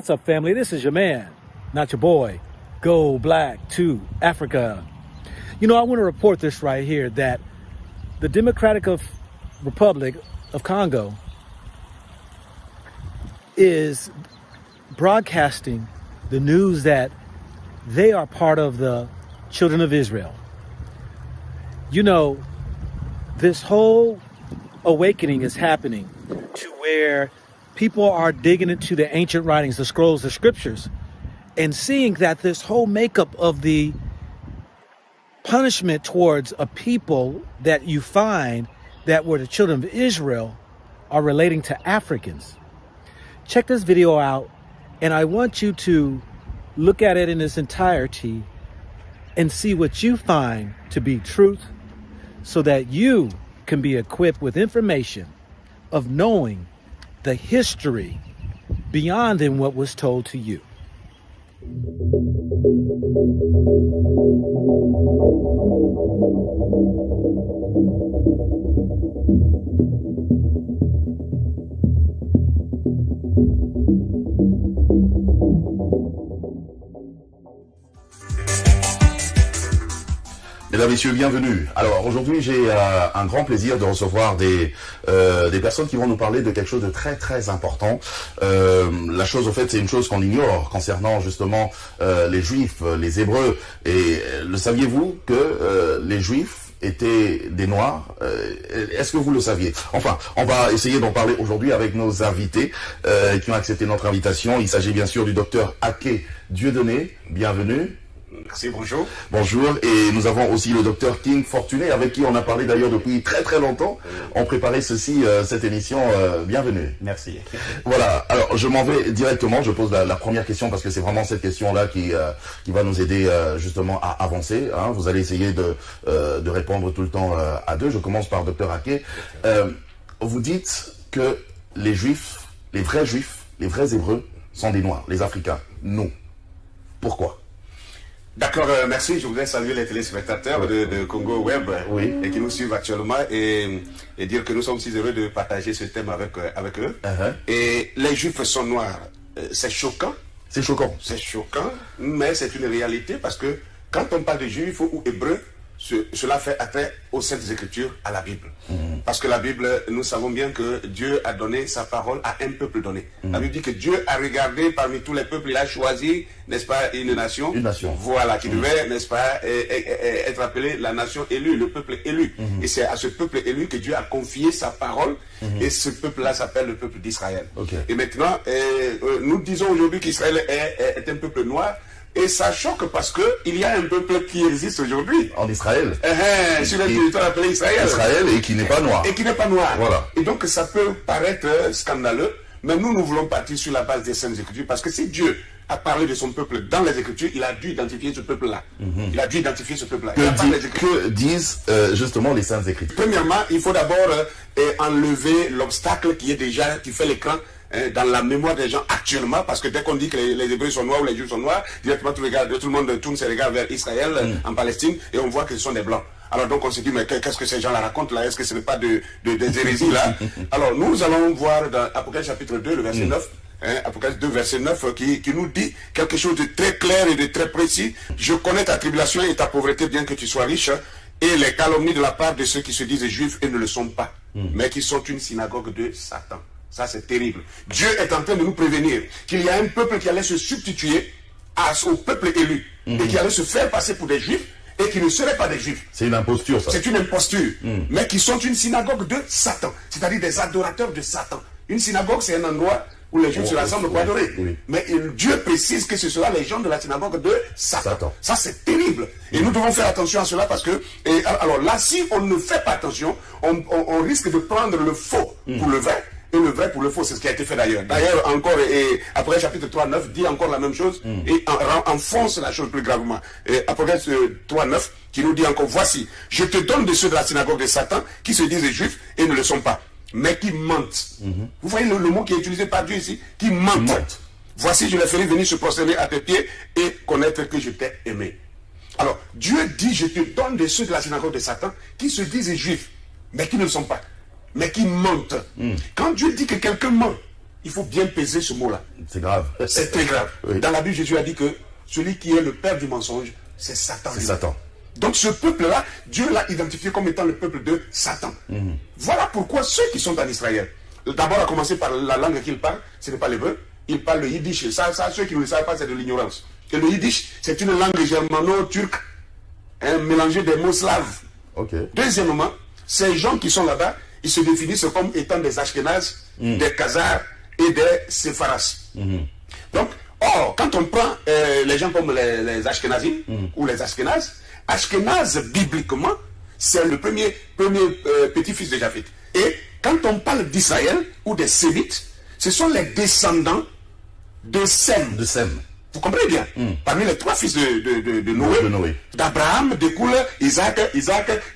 What's up, family? This is your man, not your boy, Go Black to Africa. You know, I want to report this right here that the Democratic Republic of Congo is broadcasting the news that they are part of the children of Israel. You know, this whole awakening is happening to where people are digging into the ancient writings, the scrolls, the scriptures, and seeing that this whole makeup of the punishment towards a people that you find that were the children of Israel are relating to Africans. Check this video out, and I want you to look at it in its entirety and see what you find to be truth so that you can be equipped with information of knowing the history beyond than what was told to you. Mesdames, Messieurs, bienvenue. Alors aujourd'hui, j'ai un grand plaisir de recevoir des personnes qui vont nous parler de quelque chose de très très important. La chose, au fait, c'est une chose qu'on ignore concernant justement les Juifs, les Hébreux. Et le saviez-vous que les Juifs étaient des Noirs? Est-ce que vous le saviez? Enfin, on va essayer d'en parler aujourd'hui avec nos invités qui ont accepté notre invitation. Il s'agit bien sûr du docteur Aké Dieudonné. Bienvenue. Merci, bonjour. Bonjour, et nous avons aussi le docteur King Fortuné, avec qui on a parlé d'ailleurs depuis très très longtemps. On préparait cette émission. Bienvenue. Merci. Voilà, alors je m'en vais directement, je pose la première question parce que c'est vraiment cette question-là qui va nous aider justement à avancer. Hein. Vous allez essayer de répondre tout le temps à deux. Je commence par docteur Aké. Vous dites que les Juifs, les vrais Hébreux sont des Noirs, les Africains. Non. Pourquoi? D'accord, merci. Je voudrais saluer les téléspectateurs de Congo Web et qui nous suivent actuellement et dire que nous sommes si heureux de partager ce thème avec eux. Et les Juifs sont noirs. C'est choquant. C'est choquant. C'est choquant, mais c'est une réalité parce que quand on parle de Juifs ou Hébreux, cela fait attrait aux Saintes Écritures, à la Bible. Parce que la Bible, nous savons bien que Dieu a donné sa parole à un peuple donné. La Bible dit que Dieu a regardé parmi tous les peuples, il a choisi, n'est-ce pas, une nation. Une nation. Voilà, qui devait, n'est-ce pas, être appelée la nation élue, le peuple élu. Et c'est à ce peuple élu que Dieu a confié sa parole. Et ce peuple-là s'appelle le peuple d'Israël. Et maintenant, nous disons aujourd'hui qu'Israël est un peuple noir. Et ça choque parce qu'il y a un peuple qui existe aujourd'hui. En Israël. Sur le territoire appelé Israël. Israël et qui n'est pas noir. Et qui n'est pas noir. Voilà. Et donc ça peut paraître scandaleux, mais nous voulons partir sur la base des Saintes Écritures parce que si Dieu a parlé de son peuple dans les Écritures, il a dû identifier ce peuple-là. Il a dû identifier ce peuple-là. Que disent justement les Saintes Écritures? Premièrement, il faut d'abord enlever l'obstacle qui fait l'écran dans la mémoire des gens actuellement, parce que dès qu'on dit que les Hébreux sont noirs ou les Juifs sont noirs, directement tout le monde tourne ses regards vers Israël, en Palestine, et on voit que ce sont des Blancs. Alors donc on se dit, mais qu'est-ce que ces gens-là racontent là? Est-ce que ce n'est pas des hérésies là? Alors nous allons voir dans Apocalypse chapitre 2, le verset 9, Apocalypse 2, verset 9, qui nous dit quelque chose de très clair et de très précis. Je connais ta tribulation et ta pauvreté, bien que tu sois riche, et les calomnies de la part de ceux qui se disent juifs et ne le sont pas, mais qui sont une synagogue de Satan. Ça, c'est terrible. Dieu est en train de nous prévenir qu'il y a un peuple qui allait se substituer au peuple élu et qui allait se faire passer pour des Juifs et qui ne seraient pas des Juifs. C'est une imposture, ça. C'est une imposture, mais qui sont une synagogue de Satan, c'est-à-dire des adorateurs de Satan. Une synagogue, c'est un endroit où les Juifs se rassemblent pour adorer. Mais Dieu précise que ce sera les gens de la synagogue de Satan. Ça, c'est terrible. Et nous devons faire attention à cela parce que, alors là, si on ne fait pas attention, on risque de prendre le faux pour le vrai. Et le vrai pour le faux, c'est ce qui a été fait d'ailleurs. D'ailleurs, encore, et après chapitre 3, 9 dit encore la même chose et enfonce la chose plus gravement. Et Apocalypse 3, 9 qui nous dit encore, voici, je te donne de ceux de la synagogue de Satan qui se disent juifs et ne le sont pas, mais qui mentent. Vous voyez le mot qui est utilisé par Dieu ici, qui mentent. Voici, je les ferai venir se prosterner à tes pieds et connaître que je t'ai aimé. Alors, Dieu dit, je te donne de ceux de la synagogue de Satan qui se disent juifs, mais qui ne le sont pas, mais qui mentent. Quand Dieu dit que quelqu'un ment, il faut bien peser ce mot-là. C'est grave. C'est très grave. Oui. Dans la Bible, Jésus a dit que celui qui est le père du mensonge, c'est Satan. C'est Satan. Donc ce peuple-là, Dieu l'a identifié comme étant le peuple de Satan. Voilà pourquoi ceux qui sont en Israël, d'abord à commencer par la langue qu'ils parlent, ce n'est pas l'hébreu, ils parlent le yiddish. Ça, ceux qui ne le savent pas, c'est de l'ignorance. Et le yiddish, c'est une langue germano-turque, mélangée des mots slaves. Okay. Deuxièmement, ces gens qui sont là-bas, ils se définissent comme étant des Ashkénazes, des Khazars et des Sepharas. Donc, quand on prend les gens comme les Ashkénazim ou les Ashkénazes, Ashkénaz, bibliquement, c'est le premier petit-fils de Japheth. Et quand on parle d'Israël ou des Sémites, ce sont les descendants de Sem. De Sem. Vous comprenez bien? Parmi les trois fils de Noé, d'Abraham découle Isaac,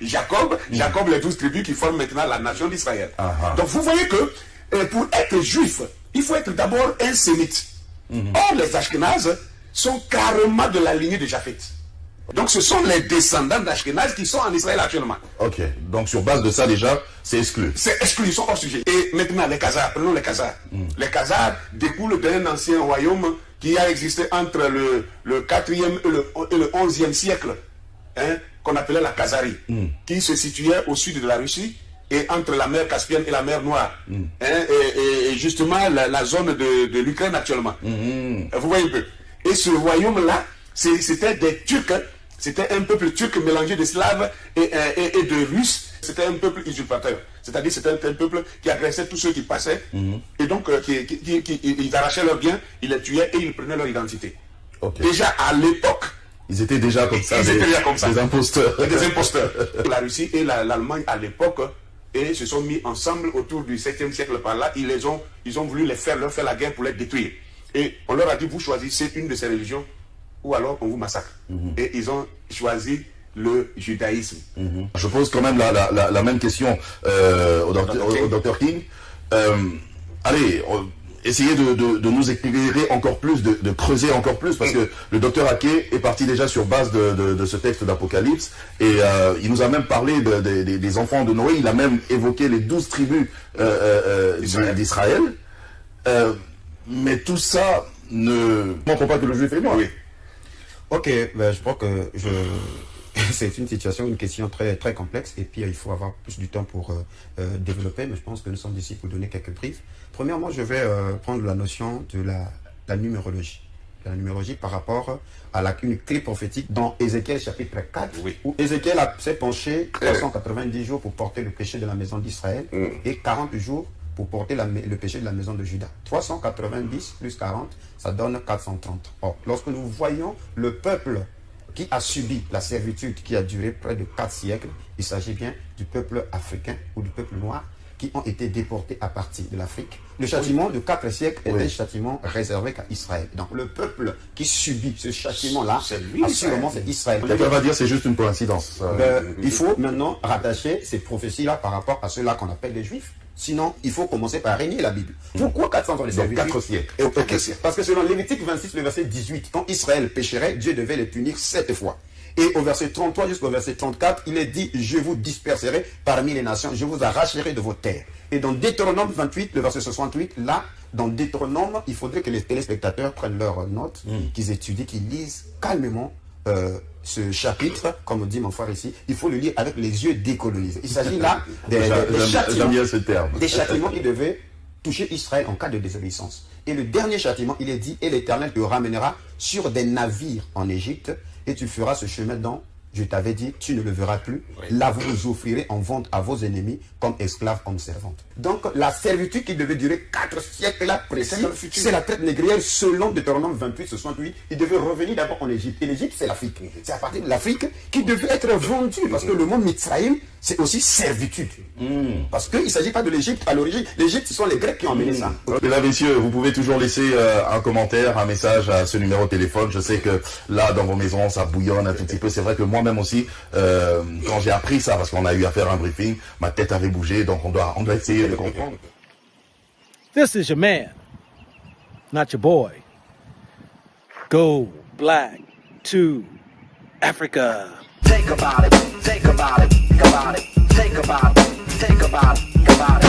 Jacob, les 12 tribus qui forment maintenant la nation d'Israël. Donc vous voyez que pour être juif, il faut être d'abord un sémite. Or, les Ashkénazes sont carrément de la lignée de Japheth. Donc ce sont les descendants d'Ashkénaz qui sont en Israël actuellement. Ok, donc sur base de ça déjà, c'est exclu. C'est exclu, ils sont hors sujet. Et maintenant les Khazars, prenons les Khazars. Les Khazars découlent d'un ancien royaume qui a existé entre le 4e et le 11e siècle, qu'on appelait la Khazarie, qui se situait au sud de la Russie et entre la mer Caspienne et la mer Noire. Et justement la zone de l'Ukraine actuellement. Vous voyez un peu. Et ce royaume-là, c'était des Turcs. C'était un peuple turc mélangé de Slaves et de Russes. C'était un peuple usurpateur. C'est-à-dire c'était un peuple qui agressait tous ceux qui passaient. Et donc, ils arrachaient leurs biens, ils les tuaient et ils prenaient leur identité. Okay. Déjà à l'époque, ils étaient déjà comme ça, des imposteurs. Des imposteurs. La Russie et l'Allemagne à l'époque et se sont mis ensemble autour du 7e siècle par là. Ils ont voulu leur faire la guerre pour les détruire. Et on leur a dit, vous choisissez une de ces religions ou alors on vous massacre. Et ils ont choisi le judaïsme. Je pose quand même la même question au Dr King. Allez, essayez de nous éclairer encore plus, de creuser encore plus, parce que le Dr Ake est parti déjà sur base de ce texte d'Apocalypse, et il nous a même parlé des enfants de Noé, il a même évoqué les 12 tribus d'Israël. Mais tout ça ne montre pas que le juif est mort. Oui. Ok, ben, je crois que c'est une situation, une question très, très complexe, et puis il faut avoir plus du temps pour développer, mais je pense que nous sommes ici pour donner quelques briefs. Premièrement, je vais prendre la notion de la numérologie. La numérologie par rapport à une clé prophétique dans Ézéchiel chapitre 4, où Ézéchiel s'est penché 390 jours pour porter le péché de la maison d'Israël et 40 jours pour porter le péché de la maison de Juda. 390 plus 40, ça donne 430. Or, lorsque nous voyons le peuple qui a subi la servitude qui a duré près de 4 siècles, il s'agit bien du peuple africain ou du peuple noir qui ont été déportés à partir de l'Afrique. Le châtiment de 4 siècles est un châtiment réservé qu'à Israël. Donc le peuple qui subit ce châtiment-là, assurément c'est Israël. Quelqu'un va dire c'est juste une coïncidence. Il faut maintenant rattacher ces prophéties-là par rapport à ceux-là qu'on appelle les Juifs. Sinon, il faut commencer par régner la Bible. Pourquoi 400 ans de servitude? 4 siècles. Parce que selon Lévitique 26, le verset 18, quand Israël pécherait, Dieu devait les punir 7 fois. Et au verset 33 jusqu'au verset 34, il est dit, je vous disperserai parmi les nations, je vous arracherai de vos terres. Et dans Deutéronome 28, le verset 68, là, dans Deutéronome, il faudrait que les téléspectateurs prennent leurs notes, qu'ils étudient, qu'ils lisent calmement ce chapitre, comme dit mon frère ici, il faut le lire avec les yeux décolonisés. Il s'agit là des châtiments qui devaient toucher Israël en cas de désobéissance. Et le dernier châtiment, il est dit, et l'Éternel te ramènera sur des navires en Égypte, et tu feras ce chemin dont je t'avais dit, tu ne le verras plus. Là, vous vous offrirez en vente à vos ennemis comme esclaves, comme servantes. Donc, la servitude qui devait durer 4 siècles là précis, c'est la traite négrière selon Deutéronome 28, 68. Il devait revenir d'abord en Égypte. Et l'Égypte, c'est l'Afrique. C'est à partir de l'Afrique qui devait être vendu. Parce que le mot Mitzraïm, c'est aussi servitude. Parce qu'il ne s'agit pas de l'Égypte à l'origine. L'Égypte, ce sont les Grecs qui ont emmené ça. Mesdames, messieurs, vous pouvez toujours laisser un commentaire, un message à ce numéro de téléphone. Je sais que là, dans vos maisons, ça bouillonne un tout petit peu. C'est vrai que moi-même aussi, quand j'ai appris ça, parce qu'on a eu à faire un briefing, ma tête avait bougé, donc on doit essayer de comprendre. This is your man, not your boy. Go black to Africa. Think about it, think about it, think about it, think about it, think about it, think about it.